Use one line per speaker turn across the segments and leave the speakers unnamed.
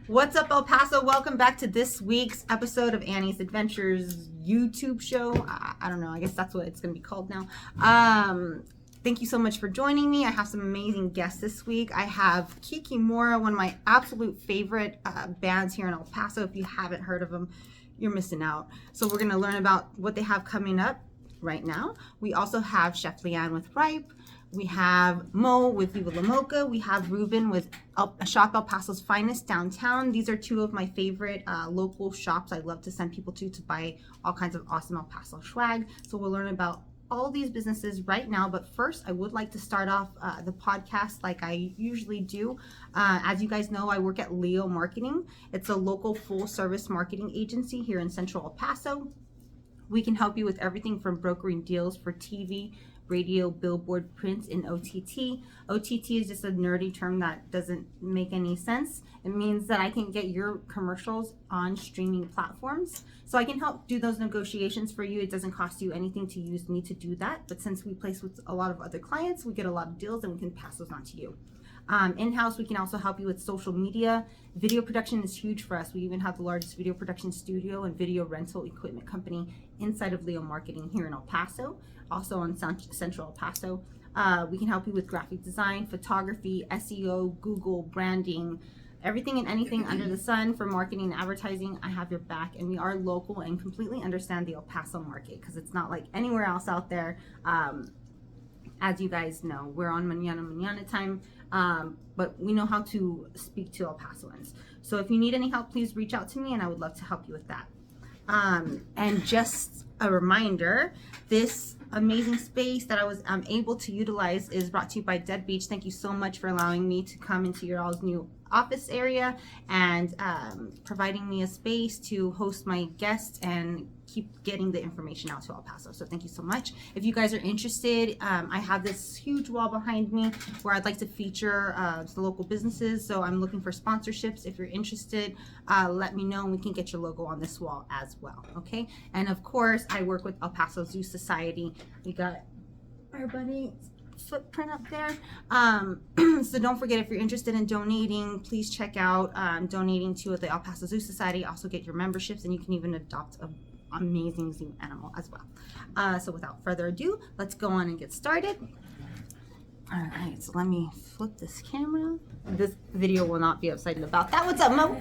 What's up, El Paso? Welcome back to this week's episode of Annie's Adventures YouTube show. I don't know. I guess that's what it's going to be called now. Thank you so much for joining me. I have some amazing guests this week. I have Kikimora, one of my absolute favorite bands here in El Paso. If you haven't heard of them, you're missing out. So we're going to learn about what they have coming up right now. We also have Chef Leanne with Ripe. We have Mo with Viva La Mocha. We have Ruben with Shop El Paso's Finest downtown. These are two of my favorite local shops I love to send people to buy all kinds of awesome El Paso swag. So we'll learn about all these businesses right now. But first, I would like to start off the podcast like I usually do. As you guys know, I work at Leo Marketing. It's a local full-service marketing agency here in Central El Paso. We can help you with everything from brokering deals for TV, radio, billboard, print, and OTT. OTT is just a nerdy term that doesn't make any sense. It means that I can get your commercials on streaming platforms. So I can help do those negotiations for you. It doesn't cost you anything to use me to do that. But since we place with a lot of other clients, we get a lot of deals and we can pass those on to you. In-house, we can also help you with social media. Video production is huge for us. We even have the largest video production studio and video rental equipment company inside of Leo Marketing here in El Paso, also on Central El Paso. We can help you with graphic design, photography, SEO, Google, branding, everything and anything under the sun for marketing and advertising. I have your back, and we are local and completely understand the El Paso market because it's not like anywhere else out there. As you guys know, we're on mañana time, but we know how to speak to El Pasoans. So if you need any help, please reach out to me, and I would love to help you with that. And just a reminder, this amazing space that I was able to utilize is brought to you by Dead Beach. Thank you so much for allowing me to come into your all's new office area and providing me a space to host my guests and keep getting the information out to El Paso. So thank you so much. If you guys are interested, I have this huge wall behind me where I'd like to feature the local businesses. So I'm looking for sponsorships. If you're interested, let me know and we can get your logo on this wall as well. Okay. And of course, I work with El Paso Zoo Society. We got our buddy footprint up there. So don't forget, if you're interested in donating, please check out donating to the El Paso Zoo Society. Also get your memberships, and you can even adopt an amazing zoo animal as well. So without further ado, let's go on and get started. All right, so let me flip this camera. This video will not be upside about that. What's up, Mo? wait,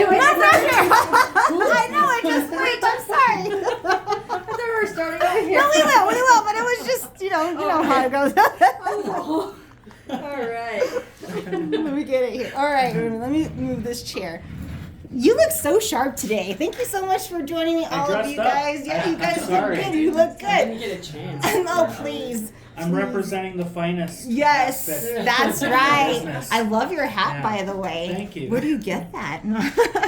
no pressure. I know, I just wait. I'm sorry.
I thought we were starting over here.
No, we will, but it was just, you know how it goes.
All right.
Let me get it here. All right, let me move this chair. You look so sharp today. Thank you so much for joining me, all of you guys. Yeah, you guys look good. You look good.
I didn't get a chance.
Oh, please.
I'm representing the finest.
Yes,
aspect
that's
of
right.
business.
I love your hat,
Yeah.
by the way.
Thank you.
Where do you get that?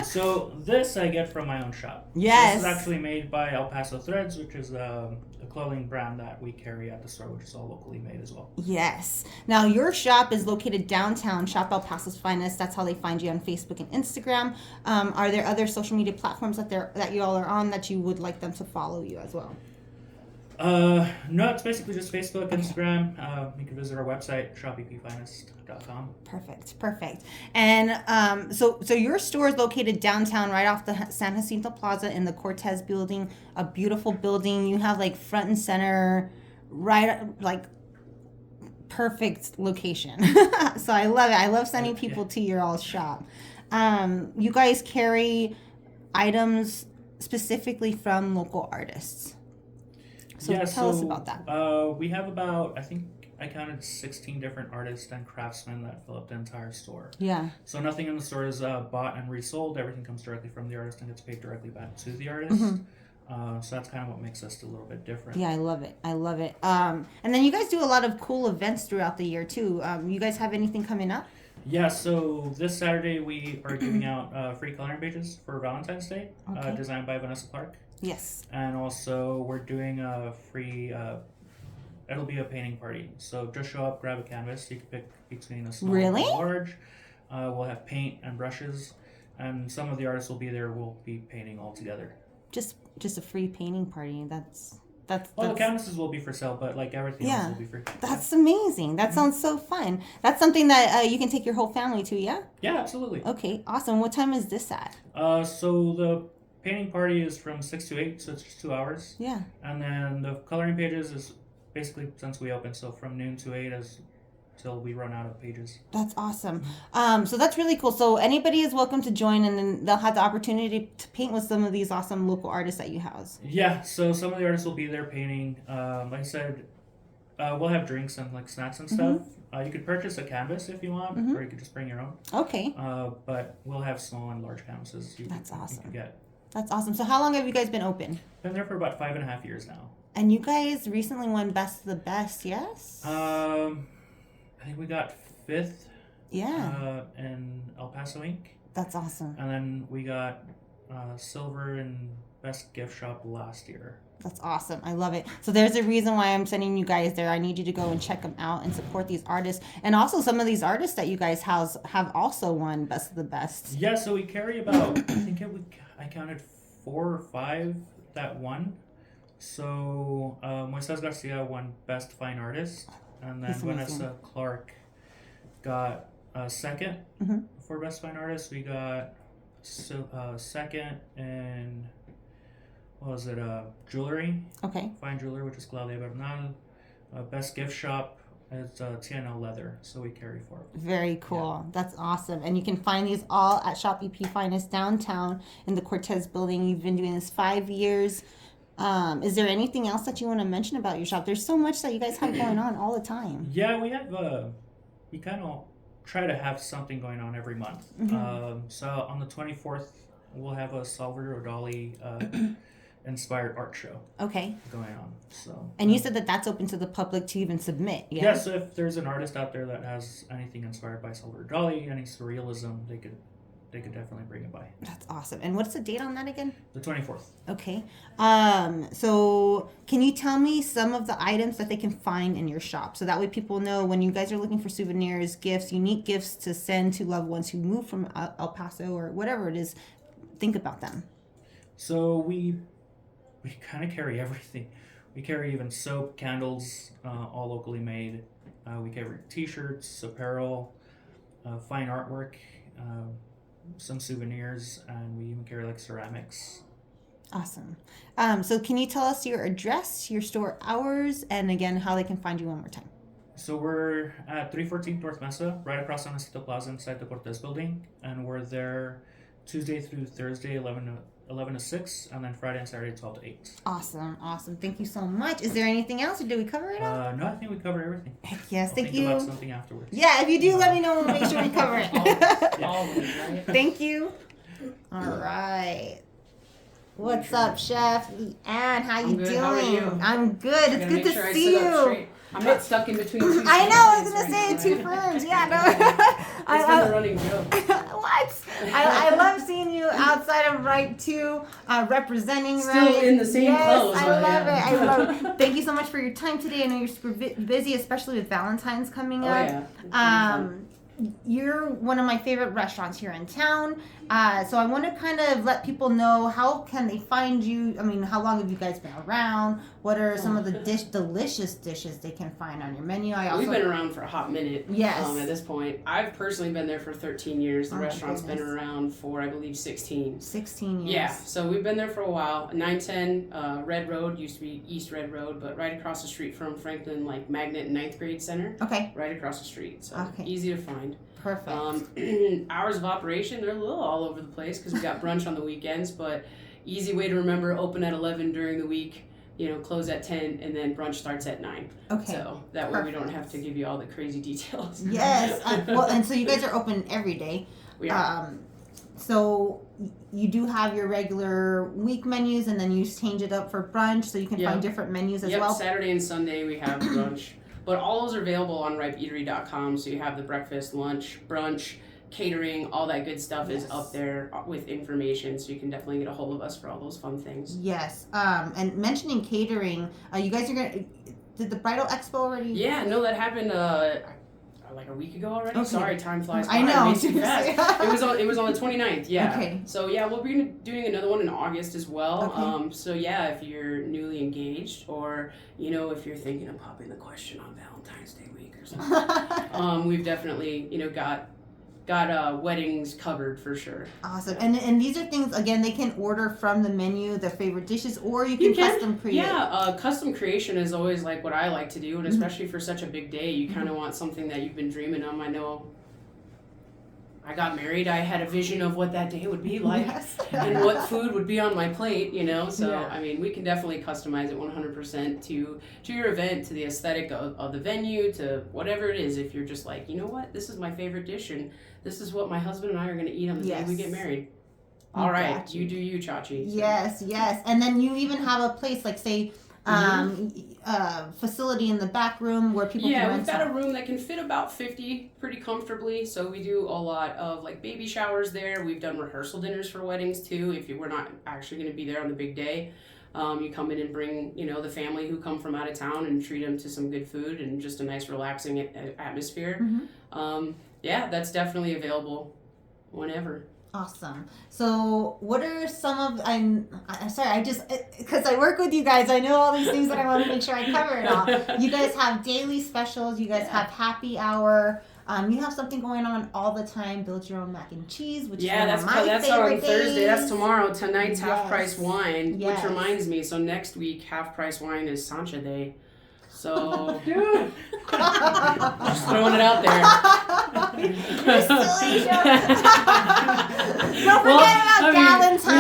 So this I get from my own shop.
Yes.
This is actually made by El Paso Threads, which is a clothing brand that we carry at the store, which is all locally made as well.
Yes. Now, your shop is located downtown, Shop El Paso's Finest. That's how they find you on Facebook and Instagram. Are there other social media platforms that you all are on that you would like them to follow you as well?
No, it's basically just Facebook, Instagram. You can visit our website, shopepfinest.com.
Perfect. And so your store is located downtown, right off the San Jacinto Plaza in the Cortez building, a beautiful building. You have like front and center, right, like perfect location. So I love it. I love sending people to your all's shop. You guys carry items specifically from local artists. So tell us about that.
We have about, I think I counted 16 different artists and craftsmen that fill up the entire store.
Yeah.
So nothing in the store is bought and resold. Everything comes directly from the artist and gets paid directly back to the artist.
Mm-hmm.
So that's kind of what makes us a little bit different.
Yeah, I love it. And then you guys do a lot of cool events throughout the year too. You guys have anything coming up?
Yeah, so this Saturday we are giving out free coloring pages for Valentine's Day, designed by Vanessa Clark.
Yes.
And also we're doing a free, it'll be a painting party. So just show up, grab a canvas. You can pick between a small and a large. We'll have paint and brushes. And some of the artists will be there. We'll be painting all together.
Just a free painting party. That's
the canvases will be for sale, but like everything else will be free.
That's amazing. That sounds so fun. That's something that you can take your whole family to, yeah?
Yeah, absolutely.
Okay, awesome. What time is this at?
So the painting party is from 6 to 8, so it's just 2 hours.
Yeah.
And then the coloring pages is basically since we open, so from noon to 8 till we run out of pages.
That's awesome. So that's really cool. So anybody is welcome to join, and then they'll have the opportunity to paint with some of these awesome local artists that you house.
Yeah, so some of the artists will be there painting. Like I said, we'll have drinks and like snacks and stuff. You could purchase a canvas if you want, or you could just bring your own.
Okay.
But we'll have small and large canvases.
That's awesome.
You can get.
That's awesome. So how long have you guys been open?
Been there for about 5.5 years now.
And you guys recently won Best of the Best, yes?
I think we got 5th.
Yeah.
In El Paso Inc.
That's awesome.
And then we got silver in Best Gift Shop last year.
That's awesome. I love it. So there's a reason why I'm sending you guys there. I need you to go and check them out and support these artists. And also some of these artists that you guys house have also won Best of the Best.
Yeah, so we carry about, I counted 4 or 5 that won. So Moises Garcia won Best Fine Artist. And then Vanessa Clark got second for Best Fine Artist. We got second in, what was it, jewelry.
Okay.
Fine jewelry, which is Claudia Bernal. Best gift shop is TNL Leather. So we carry 4 of them.
Very cool. Yeah. That's awesome. And you can find these all at Shop EP Finest downtown in the Cortez building. You've been doing this 5 years. Is there anything else that you want to mention about your shop? There's so much that you guys have going on all the time.
Yeah, we have, we kind of try to have something going on every month. So on the 24th, we'll have a Salvador Dali inspired art show.
Okay.
Going on. So.
And you said that that's open to the public to even submit. Yeah.
Yeah. So if there's an artist out there that has anything inspired by Salvador Dali, any surrealism, they could definitely bring it by.
That's awesome. And what's the date on that again?
The 24th.
Okay. So can you tell me some of the items that they can find in your shop? So that way people know when you guys are looking for souvenirs, gifts, unique gifts to send to loved ones who move from El Paso or whatever it is, think about them.
So we kind of carry everything. We carry even soap, candles, all locally made. We carry t-shirts, apparel, fine artwork, some souvenirs, and we even carry like ceramics.
Awesome. So can you tell us your address, your store hours, and again how they can find you one more time?
So we're at 314 North Mesa, right across San Jacinto Plaza inside the Cortez building, and we're there Tuesday through Thursday 11 to 6, and then Friday and Saturday 12 to 8.
Awesome. Thank you so much. Is there anything else, or did we cover it all?
No, I think we covered everything.
Yes, thank you.
Think about something afterwards.
Yeah, if you do, let me know. We'll make sure we cover it.
Right?
Thank you. All right. What's up, Chef? Ann, how you
good.
doing?
How are you?
I'm good. It's good to
I
see
sit up
you.
straight. I'm not stuck in between two.
I know. I was
right
gonna say
now.
2 firms. Yeah, no.
It's been a running joke.
What? I love seeing you outside of Right 2, representing
Still
Right.
in the same clothes,
I
but
love
yeah.
it. I love it. Thank you so much for your time today. I know you're super busy, especially with Valentine's coming up.
Oh, yeah.
You're one of my favorite restaurants here in town. So I want to kind of let people know, how can they find you? I mean, how long have you guys been around? What are some of the delicious dishes they can find on your menu?
We've been around for a hot minute.
Yes.
At this point, I've personally been there for 13 years. The
Oh, my
restaurant's been
goodness.
around for, I believe, 16.
16 years.
Yeah, so we've been there for a while. 910 Red Road, used to be East Red Road, but right across the street from Franklin, like Magnet 9th Grade Center.
Okay.
Right across the street, so
Okay.
easy to find.
Perfect.
Hours of operation, they're a little all over the place because we got brunch on the weekends, but easy way to remember, open at 11 during the week, close at 10, and then brunch starts at 9.
Okay.
So that way we don't have to give you all the crazy details.
Yes. Well, and so you guys are open every day.
We are.
So you do have your regular week menus, and then you change it up for brunch, so you can find different menus as well.
Saturday and Sunday we have brunch. But all those are available on ripeeatery.com, so you have the breakfast, lunch, brunch, catering, all that good stuff is up there with information, so you can definitely get a hold of us for all those fun things.
Yes. And mentioning catering, you guys are did the Bridal Expo already?
Yeah, no, that happened like a week ago already.
Okay.
Sorry, time flies by.
I know.
Way too fast. It was on the 29th. Yeah.
Okay.
So yeah, we'll be doing another one in August as well.
Okay.
So yeah, if you're newly engaged, or if you're thinking of popping the question on Valentine's Day week or something, we've definitely got weddings covered for sure.
Awesome. And these are things, again, they can order from the menu, their favorite dishes, or you can custom create.
Yeah, custom creation is always like what I like to do, and especially for such a big day, you kind of want something that you've been dreaming of. I know I got married, I had a vision of what that day would be like and what food would be on my plate, so I mean, we can definitely customize it 100% to your event, to the aesthetic of the venue, to whatever it is. If you're just like, you know what, this is my favorite dish and this is what my husband and I are going to eat on the day we get married. All right, you do you, Chachi. So.
Yes. And then you even have a place, like, say, facility in the back room where people can rent.
Yeah, we've got a room that can fit about 50 pretty comfortably. So we do a lot of like baby showers there. We've done rehearsal dinners for weddings too. If we're not actually going to be there on the big day, you come in and bring the family who come from out of town and treat them to some good food and just a nice relaxing atmosphere. Yeah, that's definitely available whenever.
Awesome. So what are some of, I'm sorry, because I work with you guys, I know all these things that I want to make sure I cover it all. You guys have daily specials, you guys have happy hour, you have something going on all the time, build your own mac and cheese, which is one of my
that's
favorite
on Thursday,
days.
That's tomorrow. Tonight's half price wine,
Yes.
which reminds me, so next week half price wine is Sancha Day. So, dude, just throwing it out there.
You're silly, Joe. Don't forget about Valentine's.
We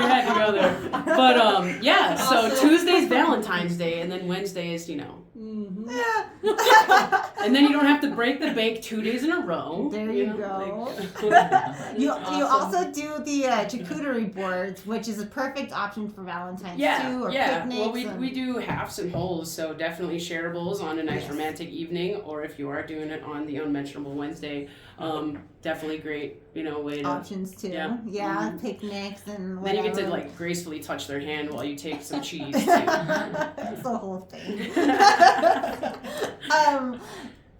had to go there. But yeah, so Tuesday's Valentine's Day, and then Wednesday is and then you don't have to break the bank 2 days in a row.
There you go. You also do the charcuterie boards, which is a perfect option for Valentine's too, or picnics.
Well, we do halves and wholes, so definitely shareables on a nice romantic evening, or if you are doing it on the Unmentionable Wednesday, definally great, way to
options too. Yeah, picnics and whatever.
Then you get to like gracefully touch their hand while you take some cheese too.
That's the whole thing.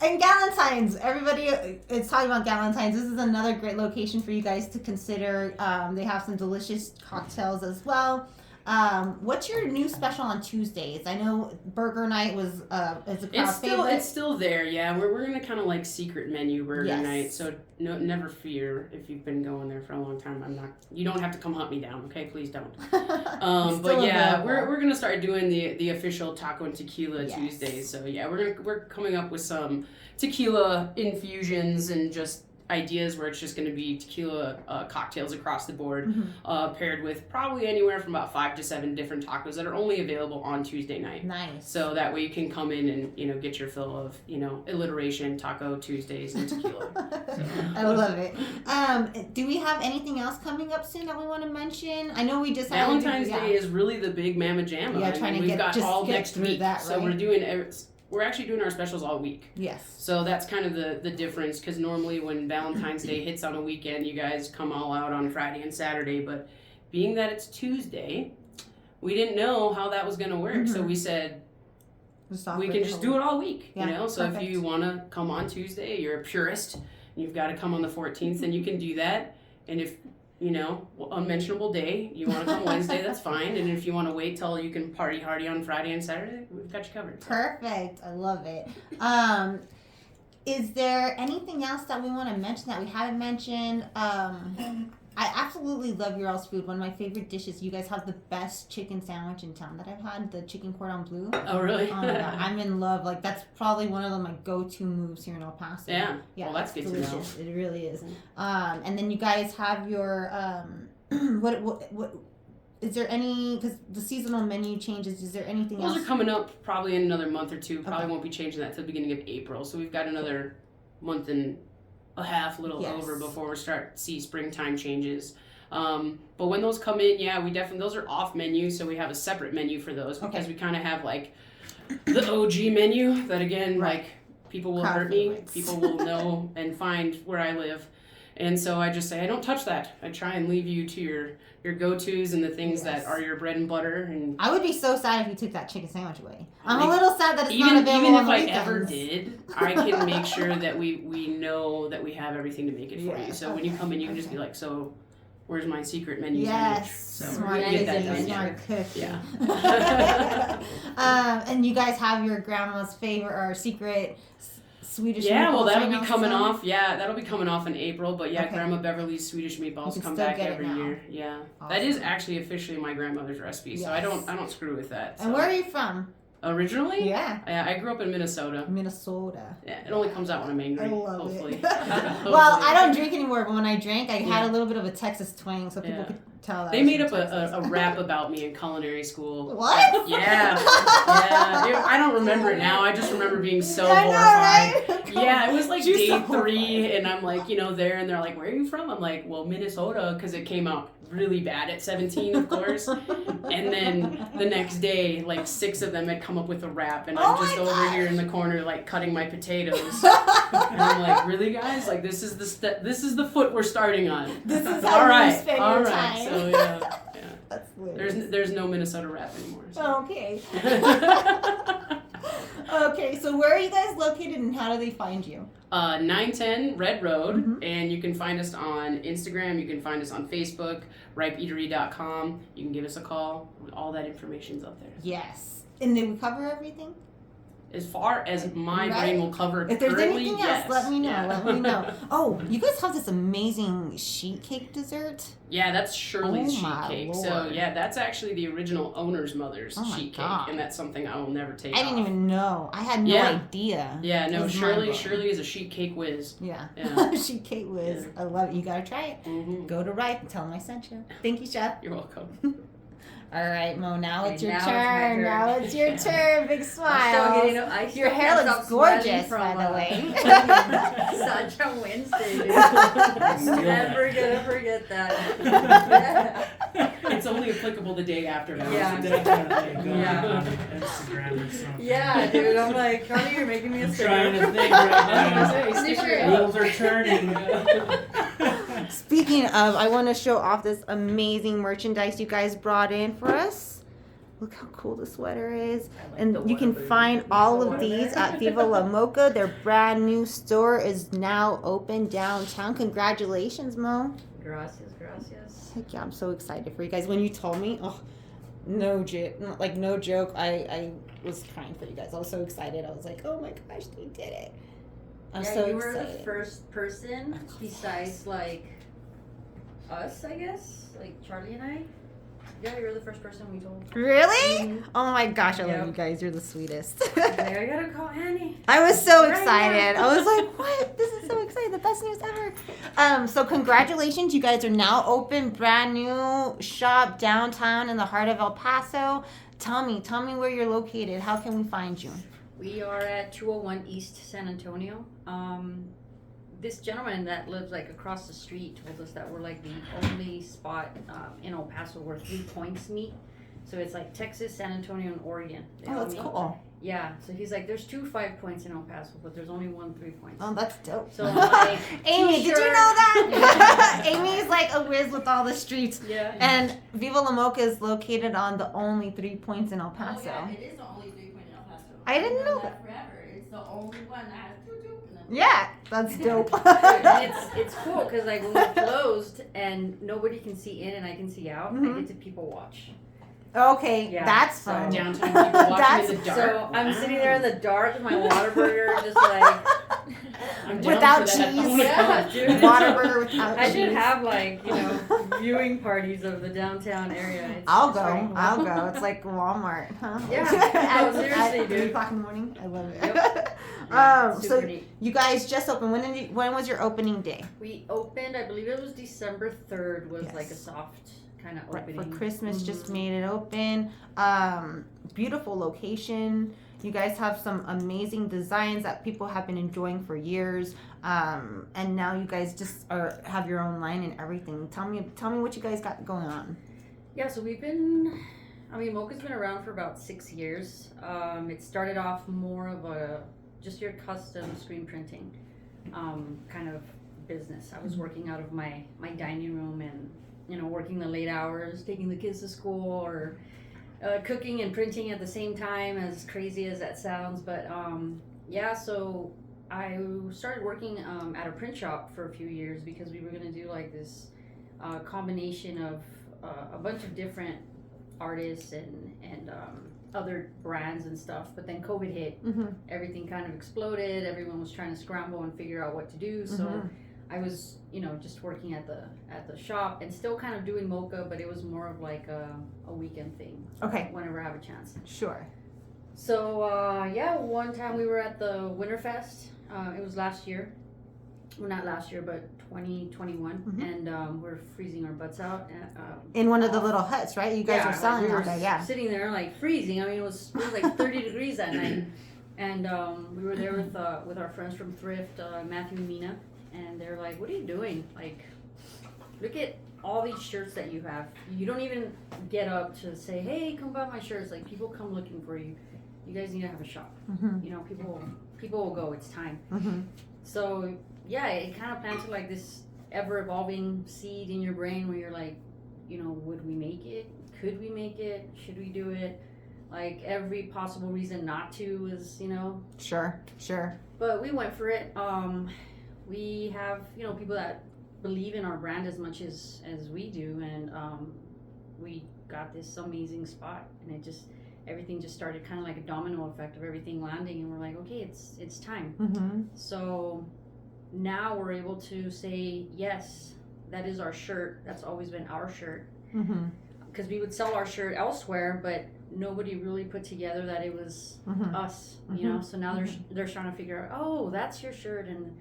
And Galentine's, everybody is talking about Galentine's. This is another great location for you guys to consider. They have some delicious cocktails as well. What's your new special on Tuesdays? I know Burger Night is a crowd favorite.
It's still there, yeah. We're gonna kind of like secret menu Burger Night, so never fear if you've been going there for a long time. You don't have to come hunt me down, okay? Please don't. But yeah, we're gonna start doing the official taco and tequila Tuesdays. So yeah, we're coming up with some tequila infusions and just ideas where it's just going to be tequila cocktails across the board, paired with probably anywhere from about 5 to 7 different tacos that are only available on Tuesday night.
Nice.
So that way you can come in and get your fill of alliteration, Taco Tuesdays, and tequila. So.
I love it. Do we have anything else coming up soon that we want to mention? I know we just
Valentine's Day is really the big mamma jamma.
Yeah, trying to
we've got all next week,
that, right?
So we're actually doing our specials all week.
Yes.
So that's kind of the difference, because normally when Valentine's Day hits on a weekend, you guys come all out on Friday and Saturday. But being that it's Tuesday, we didn't know how that was going to work. So we said, we can just do it all week. So if you want to come on Tuesday, you're a purist, and you've got to come on the 14th, then you can do that. And if unmentionable day, you want to come Wednesday, that's fine. And if you want to wait till you can party hardy on Friday and Saturday, we've got you covered. So.
Perfect. I love it. Is there anything else that we want to mention that we haven't mentioned? I absolutely love your all's food. One of my favorite dishes. You guys have the best chicken sandwich in town that I've had, the chicken cordon bleu.
Oh, really?
Oh, my God. I'm in love. Like, that's probably one of my go-to moves here in El Paso.
Yeah. Well, that's good
delicious.
to know.
It really is. And then you guys have your, what is there any, because the seasonal menu changes, is there anything else?
Those are coming up probably in another month or two. Probably won't be changing that till the beginning of April. So we've got another month and a half, little over, before we start to see springtime changes. But when those come in, we definitely, those are off menu, so we have a separate menu for those, because we kind of have like the OG menu that, again, like, people will hurt me, people will know and find where I live, And so I just say, I don't touch that. I try and leave you to your go-tos and the things that are your bread and butter. And
I would be so sad if you took that chicken sandwich away. I'm
like,
a little sad that it's
even,
not available
even
on
if
the
I
weekends.
ever did, I can make sure that we know that we have everything to make it for you. So when you come in, you can just be like, so where's my secret menu sandwich? So
smart
you get that done.
smart cook.
Yeah.
And you guys have your grandma's favorite or secret Swedish meatballs.
Yeah, well, that'll
right
be
now
coming
still?
off. Yeah, that'll be coming off in April. But yeah,
Okay.
Grandma Beverly's Swedish meatballs
can
come
still
back
get it
every
now.
year. Yeah,
Awesome.
that is actually officially my grandmother's recipe, so I
Yes.
don't screw with that.
And
so.
where are you from?
Originally?
Yeah.
I grew up in Minnesota.
Minnesota.
Yeah, it only comes out when I'm angry.
I love
hopefully.
it.
Hopefully.
Well, I don't drink anymore, but when I drank, I had
Yeah.
a little bit of a Texas twang, so people
Yeah.
could tell that
They
I was
made
from
up
Texas.
a rap about me in culinary school.
What?
Yeah. I don't remember it now. I just remember being so
I know,
horrified.
right?
Yeah, it was like
You're
day
so
3, and I'm like, there, and they're like, where are you from? I'm like, well, Minnesota, because it came out really bad at 17, of course. And then the next day, like 6 of them had come up with a rap, and I'm
Oh
just
my
over
gosh.
here in the corner, like cutting my potatoes. And I'm like, really, guys? Like, this is the foot we're starting on.
This is
All
how you
right,
spend
all
your
right.
time.
So yeah.
That's weird.
There's no Minnesota rap anymore. So.
Okay. Okay, so where are you guys located and how do they find you?
910 Red Road,
Mhm.
and you can find us on Instagram. You can find us on Facebook, ripeeatery.com. You can give us a call. All that information's up there.
Yes. And did we cover everything?
As far as my
Right.
brain will cover
If there's
currently,
anything
yes.
else, let me know.
Yeah.
Let me know. Oh, you guys have this amazing sheet cake dessert.
Yeah, that's Shirley's
Oh
sheet
my
cake.
Lord.
So yeah, that's actually the original owner's mother's
Oh my
sheet
God.
cake, and that's something I will never take
I didn't
off.
even know. I had no
Yeah.
idea.
Yeah,
It
no,
was
Shirley
mind-blowing.
Shirley is a sheet cake whiz.
Yeah.
Yeah.
Sheet cake whiz. I love it. You gotta try it.
Mm-hmm.
Go to Ripe and tell them I sent you. Thank you, Chef.
You're welcome.
All right, Mo. Now
Okay,
it's your
now it's my
turn.
turn.
Now it's your turn. Big
I'm still
smile.
getting, I
Your
still
hair
can't
looks
stop sweating
gorgeous,
from,
by the way.
Such a Wednesday, dude. I'm never gonna forget that.
It's only applicable the day after now.
Yeah.
Definitely go
Yeah.
on Instagram or something.
Yeah, dude. I'm like, Connie, you're making me a
I'm
sticker.
trying to think right now.
Sticker.
Wheels are turning.
Speaking of, I want to show off this amazing merchandise you guys brought in for us. Look how cool the sweater is. And you can find all of these at Viva La Mocha. Their brand new store is now open downtown. Congratulations, Mo.
Gracias, gracias.
Heck yeah, I'm so excited for you guys. When you told me, oh, no joke, I was crying for you guys. I was so excited. I was like, oh my gosh, they did it. I'm
Yeah,
so
you were
excited.
the first person besides like us, I guess, like Charlie and I. Yeah, you were the first person we told.
Really?
Mhm.
Oh my gosh, I love
Yep.
you guys. You're the sweetest.
Like, I gotta call Annie.
I was so
Right
excited.
now.
I was like, what? This is so exciting. The best news ever. So congratulations. You guys are now open. Brand new shop downtown in the heart of El Paso. Tell me where you're located. How can we find you?
We are at 201 East San Antonio. This gentleman that lives like across the street told us that we're like the only spot in El Paso where 3 points meet. So it's like Texas, San Antonio, and Oregon. They all
Oh, that's
meet.
cool.
Yeah. So he's like, there's 2 5 points in El Paso, but there's only 1 3 points.
Oh, that's dope.
So I'm like,
Amy, did you know
t-shirt.
that? Amy's like a whiz with all the streets.
Yeah.
And Viva La Mocha is located on the only 3 points in El Paso.
Oh, yeah, it is the only 3 point in El Paso.
I didn't
I've
know
known
that.
forever. It's the only one that has 2 in them.
Yeah, that's dope.
And it's cool because like when we're closed and nobody can see in and I can see out,
Mhm.
I get to people watch.
Okay,
Yeah,
that's
so
fun.
Downtown people watching in the dark.
So I'm sitting there in the dark with my Whataburger, just like
I'm down
Without
for that.
cheese.
I wanna
Yeah,
come.
dude.
Whataburger without
I
cheese.
should have like viewing parties of the downtown area. It's
I'll
very
go.
cool.
I'll go. It's like Walmart, huh?
Yeah.
at,
No, seriously,
at 3
dude.
o'clock in the morning. I love it.
Yep. Yeah,
So
super neat.
you guys just opened. When was your opening day?
We opened, I believe it was December 3rd was like a
Yes.
soft kind of
Right,
opening.
for Christmas, just
Mhm.
made it open. Beautiful location. You guys have some amazing designs that people have been enjoying for years. And now you guys just have your own line and everything. Tell me what you guys got going on.
Yeah, so Mocha's been around for about 6 years. It started off more of just your custom screen printing kind of business. I was working out of my dining room and, working the late hours, taking the kids to school, or cooking and printing at the same time, as crazy as that sounds. But so I started working at a print shop for a few years because we were going to do like this combination of a bunch of different artists and other brands and stuff. But then COVID hit, everything kind of exploded. Everyone was trying to scramble and figure out what to do. So I was, just working at the shop and still kind of doing mocha, but it was more of like a weekend thing.
Okay.
Whenever I have a chance.
Sure.
So one time we were at the Winterfest. It was last year. Well, not last year, but 2021, and we're freezing our butts out.
In one of the little huts, right? You guys were selling
we
out
were
there, yeah.
sitting there like freezing. I mean, it was like 30 degrees that night, and we were there with our friends from Thrift, Matthew and Mina, and they're like, "What are you doing? Like, look at all these shirts that you have. You don't even get up to say, hey, come buy my shirts. Like, people come looking for you. You guys need to have a shop. People will go. It's time." So yeah, it kind of planted like this ever-evolving seed in your brain where you're like, would we make it? Could we make it? Should we do it? Like, every possible reason not to is,
Sure.
But we went for it. We have, people that believe in our brand as much as we do, and we got this amazing spot, and everything just started kind of like a domino effect of everything landing, and we're like, okay, it's time. So now we're able to say, yes, that is our shirt. That's always been our shirt. Because we would sell our shirt elsewhere, but nobody really put together that it was us, So now they're trying to figure out, oh, that's your shirt, and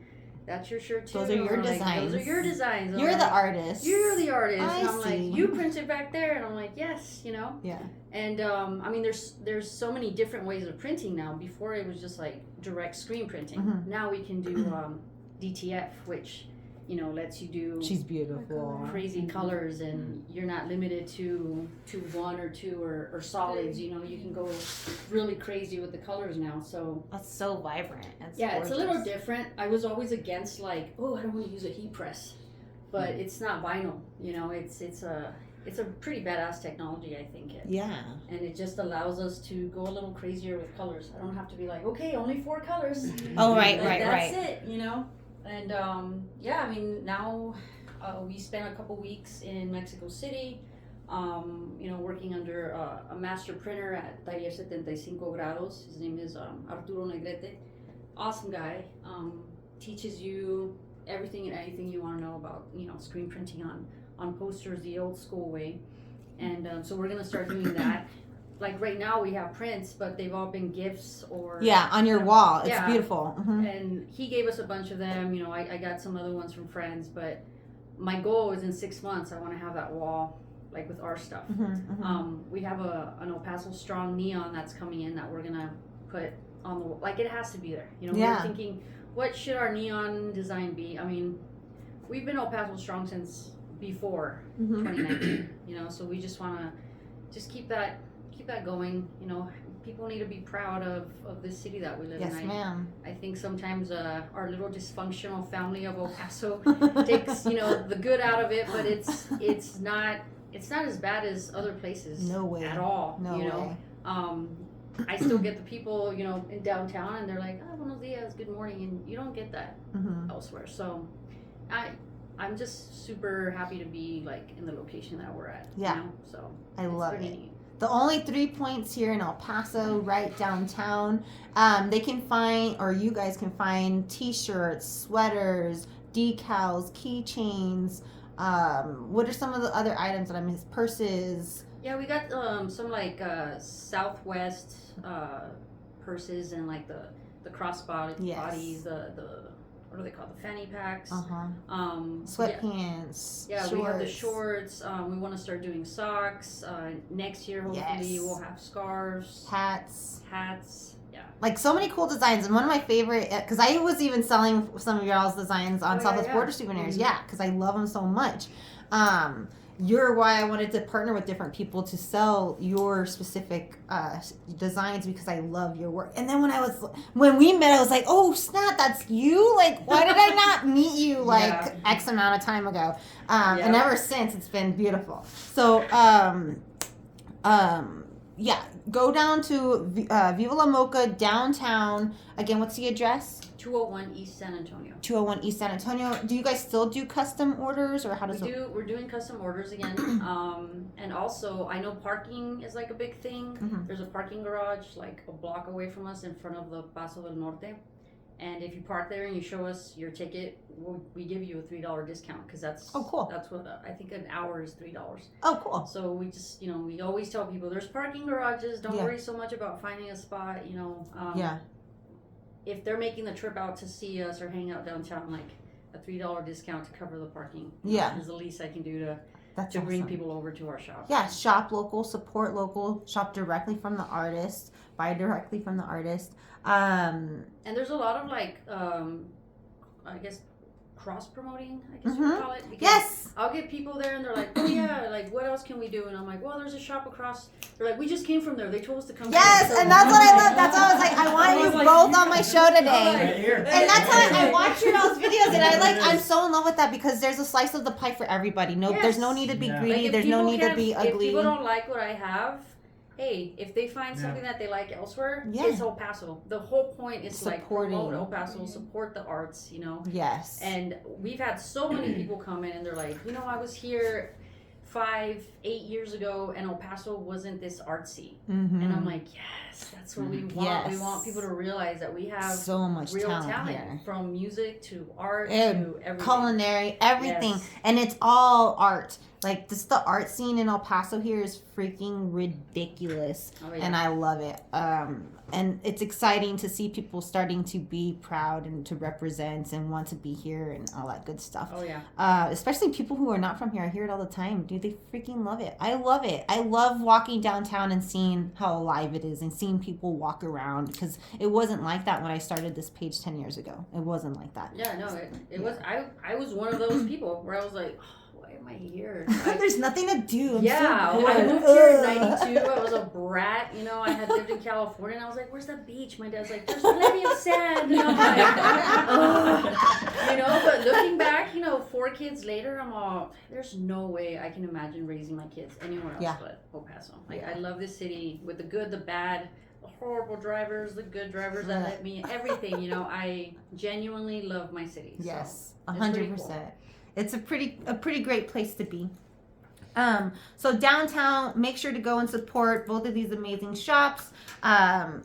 that's your shirt too.
Those are your designs.
Those are your designs.
You're the artist.
You're the artist.
I
and I'm
see.
like, you printed back there, and I'm like, yes,
Yeah.
And I mean, there's so many different ways of printing now. Before it was just like direct screen printing. Now we can do DTF, which lets you do
She's beautiful.
crazy colors, and you're not limited to one or two or solids. You can go really crazy with the colors now. So
That's so vibrant. It's
it's a little
gorgeous.
different. I was always against like, I don't want to use a heat press, but it's not vinyl. It's a pretty badass technology, I think.
Yeah.
And it just allows us to go a little crazier with colors. I don't have to be like, okay, only 4 colors.
Oh, right.
That's it, And I mean, now we spent a couple weeks in Mexico City, working under a master printer at Taller 75 Grados. His name is Arturo Negrete. Awesome guy. Teaches you everything and anything you want to know about, screen printing on posters the old school way. And so we're going to start doing that. Like right now we have prints, but they've all been gifts or...
Yeah, on your wall. It's
yeah.
beautiful.
And he gave us a bunch of them. I got some other ones from friends, but my goal is in 6 months, I want to have that wall like with our stuff. We have an El Paso Strong neon that's coming in that we're going to put on the wall. Like, it has to be there. We're thinking, what should our neon design be? I mean, we've been El Paso Strong since before 2019, so we just want to just keep that going. People need to be proud of this city that we live in.
Yes, ma'am.
I think sometimes our little dysfunctional family of El Paso takes the good out of it, but it's not as bad as other places.
No way
at all.
No way.
I still get the people in downtown, and they're like, "Oh, buenos dias, good morning," and you don't get that elsewhere. So I'm just super happy to be like in the location that we're at.
Yeah.
So
I love
pretty
it.
neat.
The only 3 points here in El Paso, right downtown. They can find, or you guys can find, t-shirts, sweaters, decals, keychains. What are some of the other items that I missed? Purses.
Yeah, we got some like Southwest purses and like the crossbodies, the what are they called? The fanny packs.
Sweatpants.
Yeah,
shorts.
we have the shorts. We want to start doing socks. Next year, hopefully, we'll have scarves,
hats.
Yeah.
Like, so many cool designs. And one of my favorite, because I was even selling some of y'all's designs on Southwest Border Souvenirs. Yeah, because I love them so much. you're why I wanted to partner with different people to sell your specific designs because I love your work. And then when we met, I was like, oh snap, that's you? Like, why did I not meet you like X amount of time ago? And ever since, it's been beautiful. So, yeah, go down to Viva La Mocha downtown. Again, what's the address?
201 East San Antonio.
201 East San Antonio. Do you guys still do custom orders, or how does it?
We're doing custom orders again. And also, I know parking is like a big thing.
Mhm.
There's a parking garage like a block away from us in front of the Paso del Norte. And if you park there and you show us your ticket, we give you a $3 discount because that's
cool.
That's what I think an hour is $3.
Oh, cool.
So we just we always tell people there's parking garages. Don't worry so much about finding a spot. If they're making the trip out to see us or hang out downtown, like a $3 discount to cover the parking. Is the least I can do to bring people over to our shop.
Yeah, shop local, support local, shop directly from the artist, buy directly from the artist.
And there's a lot of like, I guess, cross promoting, I guess you would call it.
Yes.
I'll get people there and they're like, oh yeah, like what else can we do? And I'm like, well, there's a shop across. They're like, we just came from there. They told us to come.
Yes, and that's what I love. That's why I was like, I want you both on my show today. And that's how I watch your all's videos, and I'm so in love with that because there's a slice of the pie for everybody. There's no need to be greedy.
Like,
there's no need to be ugly.
If people don't like what I have, hey, if they find something that they like elsewhere, it's El Paso. The whole point is
supporting.
Like promote El Paso, support the arts,
Yes.
And we've had so many people come in and they're like, I was here 5-8 years ago and El Paso wasn't this artsy.
Mm-hmm.
And I'm like, yes, that's what we want.
Yes.
We want people to realize that we have
so much
real
talent here.
From music to art to everything.
Culinary, everything.
Yes.
And it's all art. Like, the art scene in El Paso here is freaking ridiculous.
Oh, yeah.
And I love it. And it's exciting to see people starting to be proud and to represent and want to be here and all that good stuff.
Oh, yeah.
Especially people who are not from here. I hear it all the time. Dude, they freaking love it. I love it. I love walking downtown and seeing how alive it is and seeing people walk around because it wasn't like that when I started this page 10 years ago. It wasn't like that.
Yeah, no, it was. I was one of those people where I was like, why am I here? Like,
there's nothing to do.
I moved here in '92. I was a brat. I had lived in California, and I was like, "Where's the beach?" My dad's like, "There's plenty of sand." I'm like, But looking back, 4 kids later, I'm all, there's no way I can imagine raising my kids anywhere else but El Paso. Like, I love this city with the good, the bad, the horrible drivers, the good drivers that let me, everything. I genuinely love my city.
Yes,
so
100%. It's a pretty great place to be. So downtown, make sure to go and support both of these amazing shops.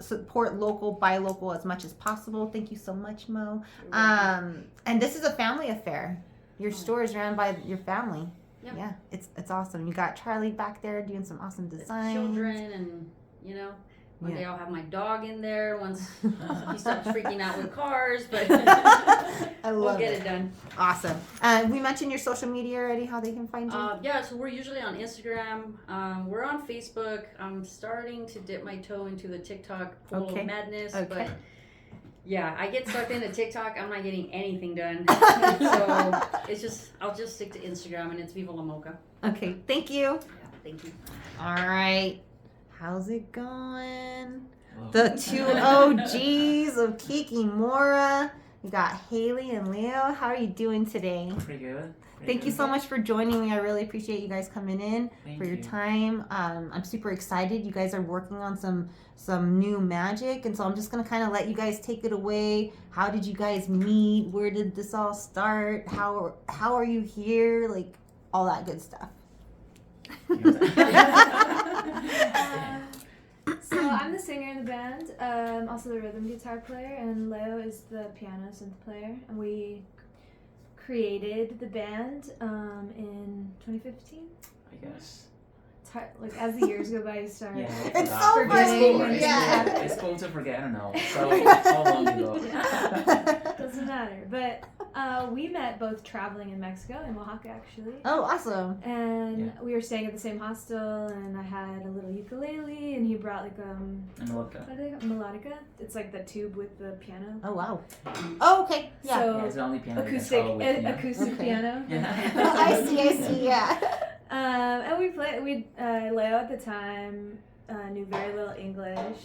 Support local, buy local as much as possible. Thank you so much, Mo. And this is a family affair. Your store is ran by your family.
Yep.
Yeah, it's awesome. You got Charlie back there doing some awesome designs.
Children and one day I'll have my dog in there once he stops freaking out with cars, but we'll get it done.
Awesome. We mentioned your social media already, how they can find you?
So we're usually on Instagram. We're on Facebook. I'm starting to dip my toe into the TikTok pool of madness, but yeah, I get sucked into TikTok. I'm not getting anything done. So I'll just stick to Instagram, and it's Viva La Mocha.
Okay, thank you.
Yeah, thank you.
All right. How's it going? The 2 OGs of Kikimora. You got Haley and Leo. How are you doing today?
Pretty good.
Thank you so much for joining me. I really appreciate you guys coming in for your time. I'm super excited. You guys are working on some new magic, and so I'm just gonna kind of let you guys take it away. How did you guys meet? Where did this all start? How are you here? Like all that good stuff.
So I'm the singer in the band, also the rhythm guitar player, and Leo is the piano synth player. And we created the band in 2015.
I guess.
It's hard, like as the years go by, you start.
Yeah,
It's so funny. Yeah.
It's cool to forget. I don't know. So long ago.
Doesn't matter. But we met both traveling in Mexico, in Oaxaca actually.
Oh, awesome.
And we were staying at the same hostel, and I had a little ukulele, and he brought like what are they called? Melodica. It's like the tube with the piano.
Oh wow. Oh okay. Yeah.
So
it's the only piano
acoustic
with,
acoustic piano.
Yeah.
I see. Yeah.
And we played. Leo at the time knew very little English,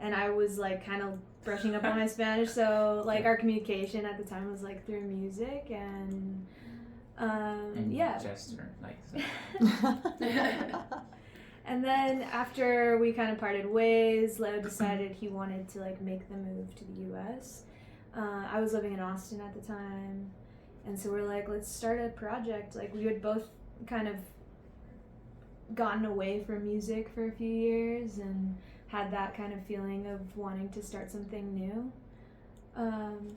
and I was like kind of brushing up on my Spanish. So like our communication at the time was like through music and yeah.
gesture like so.
And then after we kind of parted ways, Leo decided he wanted to like make the move to the U.S. I was living in Austin at the time, and so we're like, let's start a project. Like we had both kind of gotten away from music for a few years and had that kind of feeling of wanting to start something new.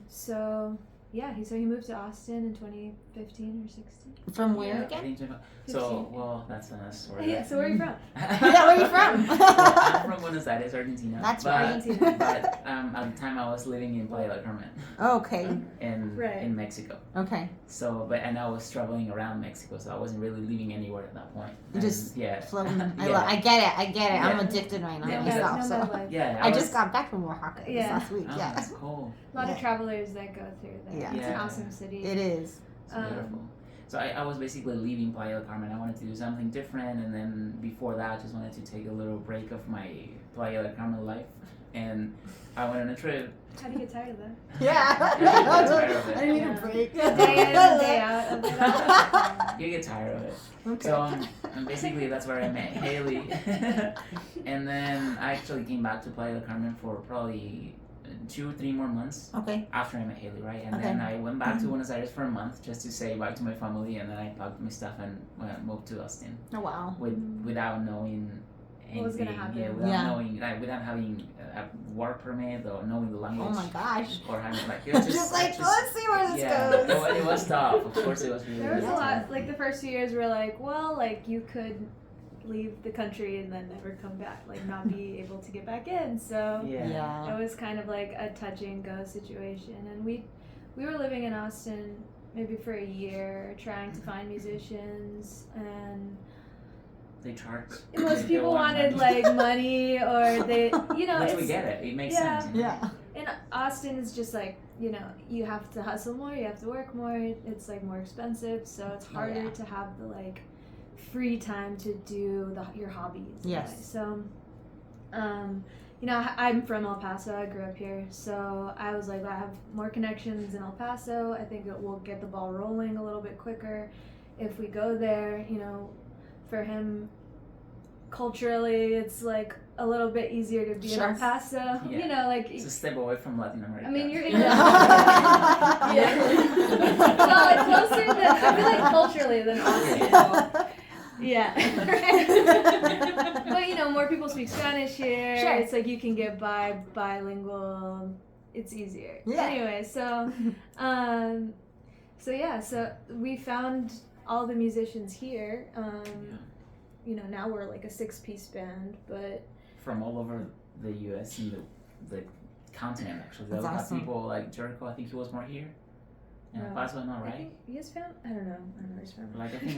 So he moved to Austin in 2015 or 16.
From where
Yeah,
again?
I think so, well, that's a story.
Yeah, so where are you from?
Yeah, where are you from?
Well, I'm from Buenos Aires, Argentina.
That's
but,
Argentina.
But at the time I was living in Playa del Carmen
Okay.
in Mexico.
Okay.
So, and I was traveling around Mexico, so I wasn't really living anywhere at that point.
You just
yeah.
floating.
Yeah.
I get it. I'm
Yeah.
addicted right now.
Yeah,
myself,
no
so.
bad life.
Yeah,
I
was-
just got back from Oaxaca this
Yeah.
last week.
Oh,
Yeah.
that's cool.
A lot
Yeah.
of travelers that go through there.
Yeah.
It's an
Yeah.
awesome city.
It is.
It's beautiful. So I was basically leaving Playa del Carmen. I wanted to do something different, and then before that, I just wanted to take a little break of my Playa del Carmen life, and I went on a trip.
How do you get tired of that?
Yeah.
get tired of it.
I need
Yeah.
a break.
Day in and day out of it all.
You get tired of it.
Okay.
So and basically that's where I met Haley, and then I actually came back to Playa del Carmen for probably 2 or 3 more months
Okay.
after I met Haley, right? And
Okay.
then I went back to Buenos Aires for a month just to say bye to my family, and then I packed my stuff and moved to Austin
Oh wow.
without knowing anything.
What was gonna happen.
Yeah, without
Yeah.
knowing, without having a work permit or knowing the language.
Oh my gosh.
Or having like it was
Just like, let's see where this
yeah,
goes.
it was tough. Of course, it was really.
There was a
tough.
lot, like the first few years were like, well, like you could leave the country and then never come back, like not be able to get back in. So
Yeah.
it was kind of like a touch and go situation. And we were living in Austin maybe for a year, trying to find musicians, and
They charge.
most
They
people
want
wanted
money.
like money, or they,
Which
it's,
we get it. It makes
yeah.
sense. You know?
Yeah.
in Austin is just like, you have to hustle more, you have to work more, it's like more expensive, so it's harder
Yeah.
to have the like free time to do your hobbies.
Yes.
Right? So I'm from El Paso, I grew up here, so I was like, I have more connections in El Paso, I think it will get the ball rolling a little bit quicker if we go there. For him, culturally it's like a little bit easier to be in
Sure.
El Paso.
Yeah.
Like
It's a step away from Latin America.
I mean, you're in
Yeah.
No, it's closer than, I feel like culturally than Austin. Yeah. But more people speak Spanish here.
Sure.
It's like you can get bilingual. It's easier.
Yeah.
Anyway, so so we found all the musicians here. Now we're like a 6-piece band, but
From all over the U.S. and the continent, actually.
That's
We've got
awesome.
people like Jericho, I think he was more here. And
No.
Paso, no,
I
right?
think he has found. I don't know where he's from.
Like, I think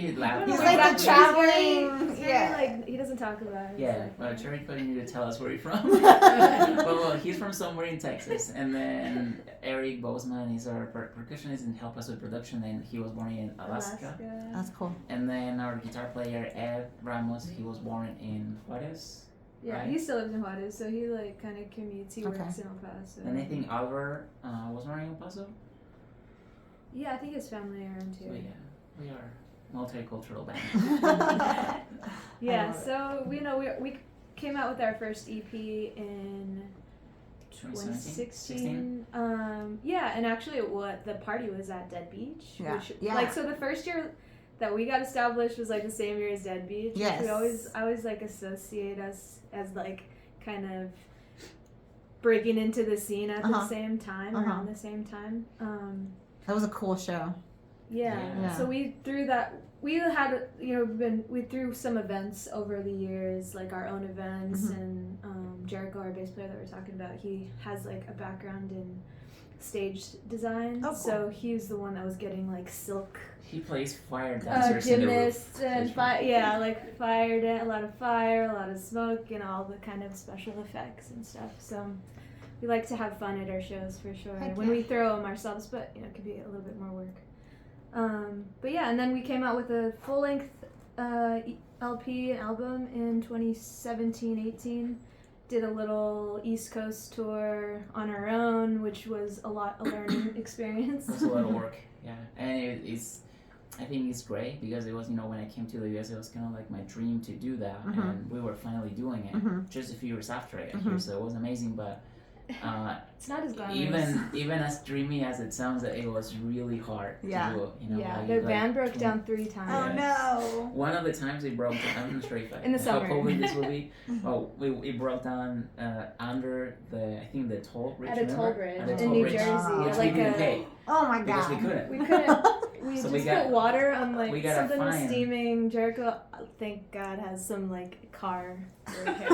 he's Latin.
He's
He's
like the
exactly.
traveling.
He's very,
Yeah.
like, he doesn't talk about it. It's
Yeah,
like-
well, Jericho didn't need to tell us where he's from. well, he's from somewhere in Texas. And then Eric Bozeman is our percussionist and help us with production, and he was born in Alaska.
That's cool.
And then our guitar player, Ed Ramos, he was born in Juarez.
Yeah,
Right.
he still lives in Juarez, so he like kind of commutes. He
Okay.
works in El Paso.
And I think Albert was born in El Paso.
Yeah, I think his family are around
So
here.
yeah, we are multicultural band.
Yeah,
I love it.
so we came out with our first EP in 2016. Yeah, and actually, the party was at Dead Beach.
Yeah.
Which,
Yeah.
Like, so the first year that we got established was like the same year as Dead Beach.
Yes.
I always like associate us as like kind of breaking into the scene at the same time, around the same time.
That was a cool show.
Yeah.
Yeah.
So we threw that. We had we threw some events over the years, like our own events, and Jericho, our bass player that we're talking about, he has like a background in stage design.
Oh, cool.
So he's the one that was getting like silk
He plays fire dancers in the roof.
gymnasts and like a lot of fire, a lot of smoke, and all the kind of special effects and stuff. So we like to have fun at our shows for sure.
Heck
When
yeah.
we throw them ourselves, but it could be a little bit more work. But yeah, and then we came out with a full-length LP album in 2017-18. Did a little East Coast tour on our own, which was a learning experience.
It was a lot of work, yeah. And I think it's great because it was, when I came to the US, it was kind of like my dream to do that, and we were finally doing it just a few years after I got here, so it was amazing. But
it's not as glamorous.
even as dreamy as it sounds, it was really hard to do.
The van broke down 3 times.
Oh no!
One of the times it broke down, I'm not sure if
in the summer.
how public this will be. It broke down under the toll bridge.
At a toll bridge
At a
in
toll
New
bridge,
Jersey.
which
Like
we didn't pay
Oh my
because we
god!
couldn't.
We couldn't. We
So
just
we got-
put water on
we got a
something was
fine.
steaming. Jericho, thank God, has some car repair.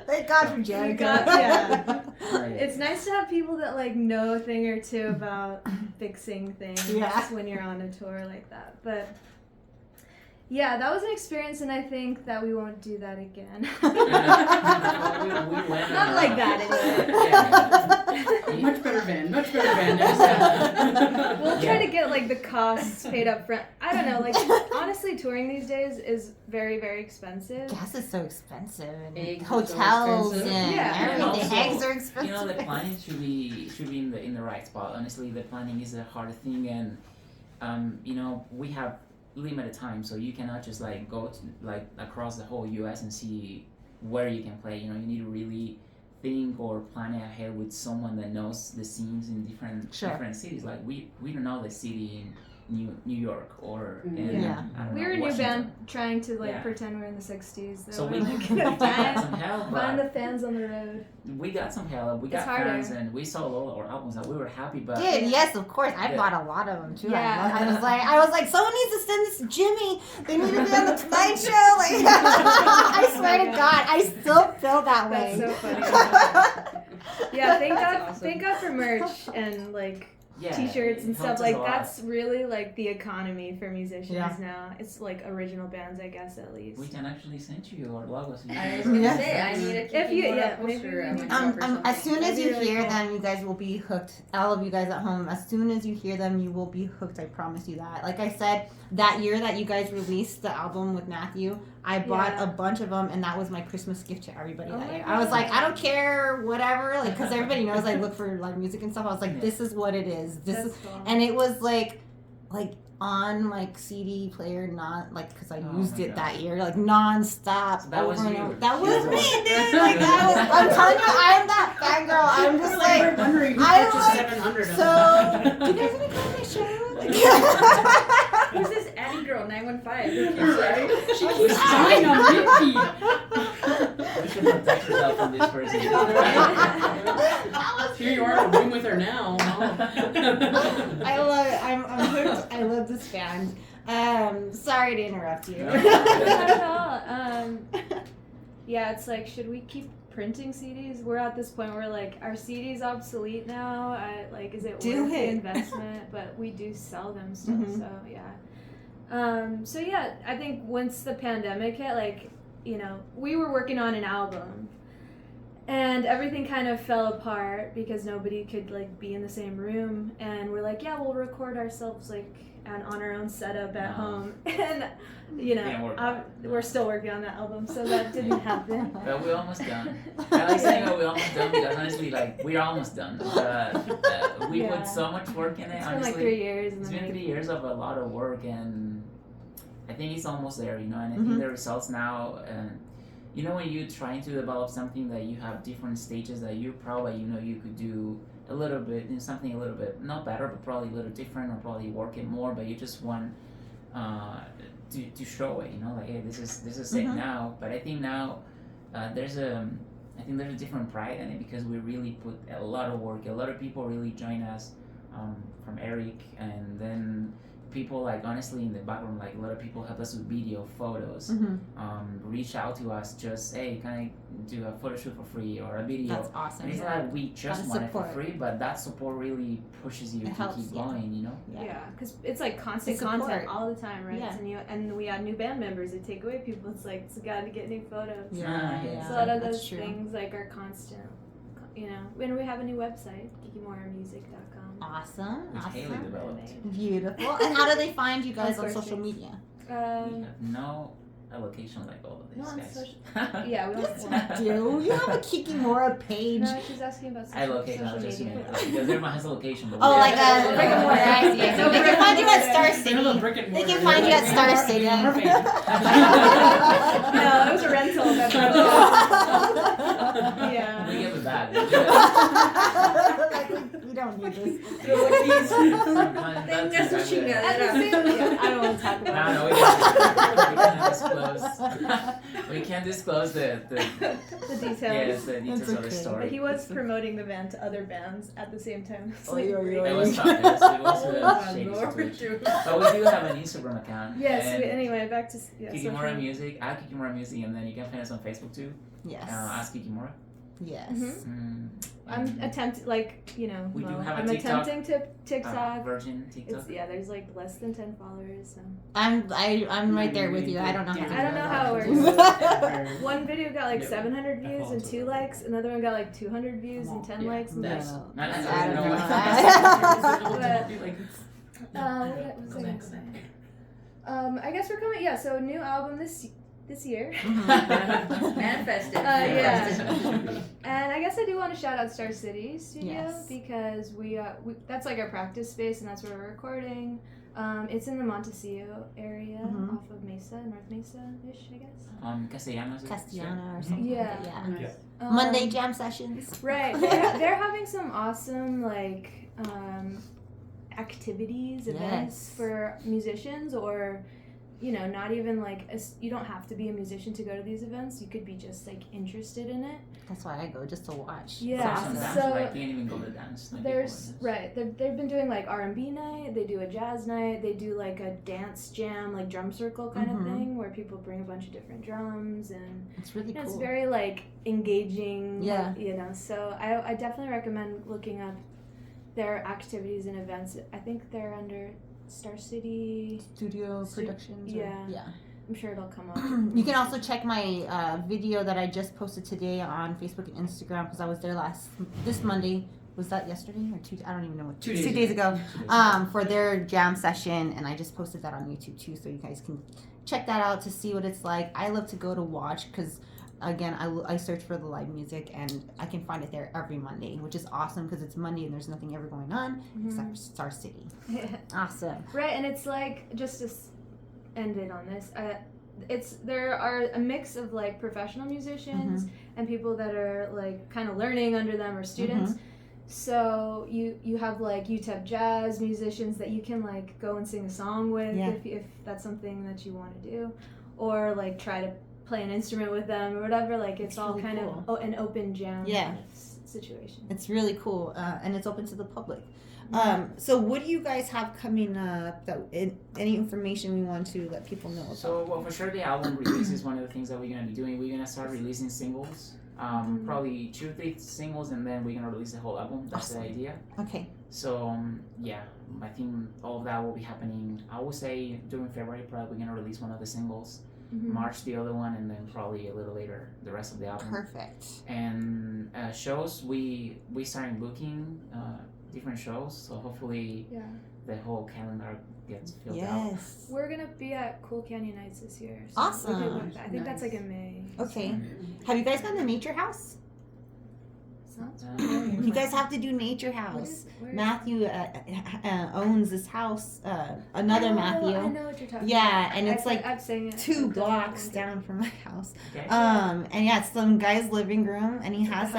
Thank God for Jericho.
Yeah.
Oh, yeah.
It's nice to have people that know a thing or two about fixing things when you're on a tour like that. But yeah, that was an experience, and I think that we won't do that again.
we went
Not like that, anyway.
Much better van. Much better van. Next time.
We'll try to get the costs paid up front. I don't know. Honestly, touring these days is very, very expensive.
Gas is so expensive, and
Eggs are so
hotels
expensive.
and
Yeah.
everything.
Also,
Eggs are expensive.
the planning should be in the right spot. Honestly, the planning is a hard thing, and we have limited time, so you cannot just go to, across the whole US and see where you can play. You need to really think or plan it ahead with someone that knows the scenes in different cities. We don't know the city in New York or in
Yeah.
I don't
We
know,
were a new
Washington.
band trying to
Yeah.
pretend we're in the 60s.
So we
find
got some help,
the
but
fans on the road.
we got some help. We
It's
got
harder.
fans, and we sold all our albums, and we were happy. But
Dude, yes, of course. I
Yeah.
bought a lot of them too.
Yeah.
I was like, someone needs to send this to Jimmy. They need to be on the Tonight Show. I swear to God, I still feel that way.
That's so funny. Yeah, thank God,
That's awesome.
thank God for merch and
yeah,
t-shirts and
it
stuff.
helped us a lot.
That's really the economy for musicians
Yeah.
now. It's original bands, I guess, at least.
We can actually send you our logos.
I was gonna
Yeah.
say, I need a
If you-
Kikimora
yeah,
poster
maybe
at
we
my
need-
shop or
as soon
That'd
as
be
you
really
hear
cool.
them, you guys will be hooked. All of you guys at home, as soon as you hear them, you will be hooked. I promise you that. Like I said, that year that you guys released the album with Matthew, I bought
Yeah.
a bunch of them, and that was my Christmas gift to everybody
Oh
that
my
year. I was
God.
like, I don't care, whatever, because everybody knows I look for music and stuff. I was like,
Yeah.
this is what it is. This
That's
is,
cool.
and it was on CD player, not because I
Oh
used
my
it
God.
that year, non-stop.
So that was
over and
you.
over. That
You
was
were-
me, dude. I'm telling you, I'm that fat girl. I'm just
We're wondering who
I
purchased
like-
700 of
so.
them.
Do you guys want to come to my show?
Who's this Addie girl 915?
Right? She keeps dying on repeat.
You should protect yourself from this person.
Here you are in a room with her now.
I love it. I'm hooked. I love this band. Sorry to interrupt you.
No.
Not at all. Yeah, it's should we keep printing CDs? We're at this point where our CD's obsolete now. Is it
Do
worth the
it.
investment? But we do sell them still,
Mhm.
so yeah. So yeah, I think once the pandemic hit, we were working on an album, and everything kind of fell apart because nobody could be in the same room, and we're yeah, we'll record ourselves and on our own setup at home, and
Didn't work out.
we're still working on that album, so that didn't happen.
But we're almost done. I like saying that we're almost done because honestly, we're almost done. We
Yeah.
put so much work in it.
It's
honestly,
been 3 years, and
it's
then
been 3 years of a lot of work, and I think it's almost there, and I
Mhm.
think the results now. When you're trying to develop something that you have different stages that you probably you could do a little bit, something a little bit not better, but probably a little different, or probably work it more. But you just want to show it, hey, this is it
Mhm.
now. But I think now there's a different pride in it because we really put a lot of work. A lot of people really join us, from Eric, and then people honestly in the background, a lot of people help us with video, photos,
Mhm.
reach out to us, just hey, can I do a photo shoot for free or a video?
That's awesome.
And it's not like we just
Lot of
want it for
support.
free, but that support really pushes you
It
to
helps,
keep
yeah.
going,
yeah, because it's constant
It's support.
content all the time, right?
Yeah.
And we add new band members that take away people. It's got to get new photos.
Yeah,
Yeah.
So a lot of
that's
those
true.
things are constant. And we have a new website, kikimoramusic.com.
Awesome.
Which Haley
Awesome.
developed.
Beautiful. And how do they find you guys
On
on
Squarespace.
social media?
We have no allocation like all of these
No, on
guys.
Yeah, we don't.
Do you have a Kikimora page?
No, she's asking about
I
social,
locate
social
just
media.
because everyone has a location. But
Oh,
we-
like a brick and mortar. I see. I see.
No
They can
brick
find you
and
at Star
mortar.
City.
They have a brick and
They
mortar.
can find you at Star City.
No, it was a rental. That yeah.
We give it back.
We don't need this.
Tenga su chingadera.
I don't want to talk about
No,
it.
we can't disclose the
The details.
yes, the details
It's
of the
okay.
story.
But he was promoting the band to other bands at the same time. It's
Oy, oy,
It
oy.
was tough. It was a shady situation. But we do have an Instagram account.
Yes.
and
Anyway, back to
Kikimora
social.
Music, at Kikimora Music, and then you can find us on Facebook too.
Yes.
Ask Kikimora.
Yes.
Mhm. I'm
and
attempting,
We do have a
I'm
TikTok.
attempting to TikTok.
Virgin TikTok.
There's like less than 10 followers. So.
I'm right there with you. I don't know how to
I don't know how it
works.
One video got like
Yeah.
700
I
views
follow
and
too.
2 likes. Another one got like 200 views
Come
and
on.
10
Yeah.
likes.
That's
No.
not
I
necessarily
don't
know
know.
What was I gonna say? I guess we're coming. Yeah. So new album this year.
Manifested.
Yeah. And I guess I do want to shout out Star City Studio
Yes.
because we that's like our practice space and that's where we're recording. It's in the Montecillo area
Mhm.
off of Mesa, North Mesa-ish, I guess.
Castellanos.
Castellana or something.
Yeah.
Like that,
Yeah.
Monday jam sessions.
Right. They're having some awesome activities, events
Yes.
for musicians, or not even you don't have to be a musician to go to these events. You could be just interested in it.
That's why I go, just to watch.
Yeah.
It's awesome.
Dance,
So-
like, you can't even go to dance. Like
There's
before this.
They've been doing R&B night. They do a jazz night. They do a dance jam, drum circle kind
Mhm.
of thing, where people bring a bunch of different drums, and
It's really cool.
it's very engaging.
Yeah.
So I definitely recommend looking up their activities and events. I think they're under Star City.
Studio productions.
yeah.
Yeah.
I'm sure it'll come up.
You can also check my video that I just posted today on Facebook and Instagram because I was there this Monday. Was that yesterday or I don't even know what.
2
2
days
days ago.
2 days ago.
For their jam session, and I just posted that on YouTube too, so you guys can check that out to see what it's like. I love to go to watch because, again, I search for the live music and I can find it there every Monday, which is awesome because it's Monday and there's nothing ever going on except for Star City. Awesome.
Right, and it's just to end it on this. There are a mix of professional musicians and people that are kind of learning under them or students. So you have UTEP jazz musicians that you can go and sing a song with if that's something that you want to do, or try to play an instrument with them or whatever. It's all
really
kind
cool.
of an open jam
Yeah.
situation.
It's really cool, and it's open to the public. So what do you guys have coming up? Any information we want to let people know about?
So, well, for sure, the album release is one of the things that we're gonna be doing. We're gonna start releasing singles, probably 2 or 3 singles, and then we're gonna release the whole album. That's
Awesome.
the idea.
Okay.
So, yeah, I think all of that will be happening. I would say during February, probably we're gonna release one of the singles. March the other one, and then probably a little later the rest of the album.
Perfect.
And shows, we started booking different shows, so hopefully the whole calendar gets filled out.
Yes.
We're gonna be at Cool Canyon Nights this year. So
Awesome.
I think that's in May.
Okay. Have you guys done the Nature House?
Sounds
You guys have to do Nature House. Matthew owns this house. Another Matthew.
I know what you're talking
Yeah,
about.
and it's
I've seen it.
2 blocks down from my house.
Okay.
And yeah, it's some guy's living room, and he has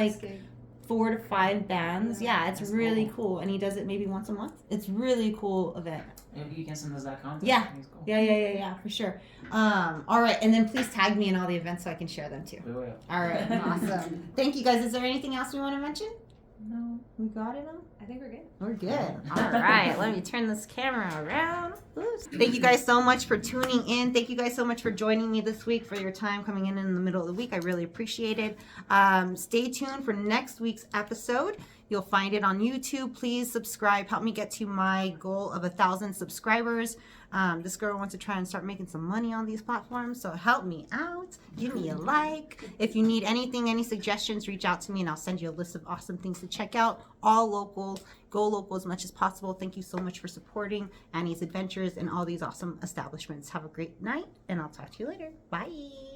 4 to 5 bands. Yeah, it's
That's
really cool. And he does it maybe once a month. It's really cool event.
Maybe you can send us that contact.
Yeah.
It's cool.
Yeah, for sure. All right, and then please tag me in all the events so I can share them too.
We will.
All right, awesome. Thank you guys. Is there anything else we want to mention?
No,
We got it all?
I think we're good.
We're good. All right, let me turn this camera around. Oops. Thank you guys so much for tuning in. Thank you guys so much for joining me this week, for your time coming in the middle of the week. I really appreciate it. Stay tuned for next week's episode. You'll find it on YouTube. Please subscribe. Help me get to my goal of 1,000 subscribers. This girl wants to try and start making some money on these platforms, so help me out. Give me a like. If you need anything, any suggestions, reach out to me and I'll send you a list of awesome things to check out. All local. Go local as much as possible. Thank you so much for supporting Annie's Adventures and all these awesome establishments. Have a great night and I'll talk to you later. Bye.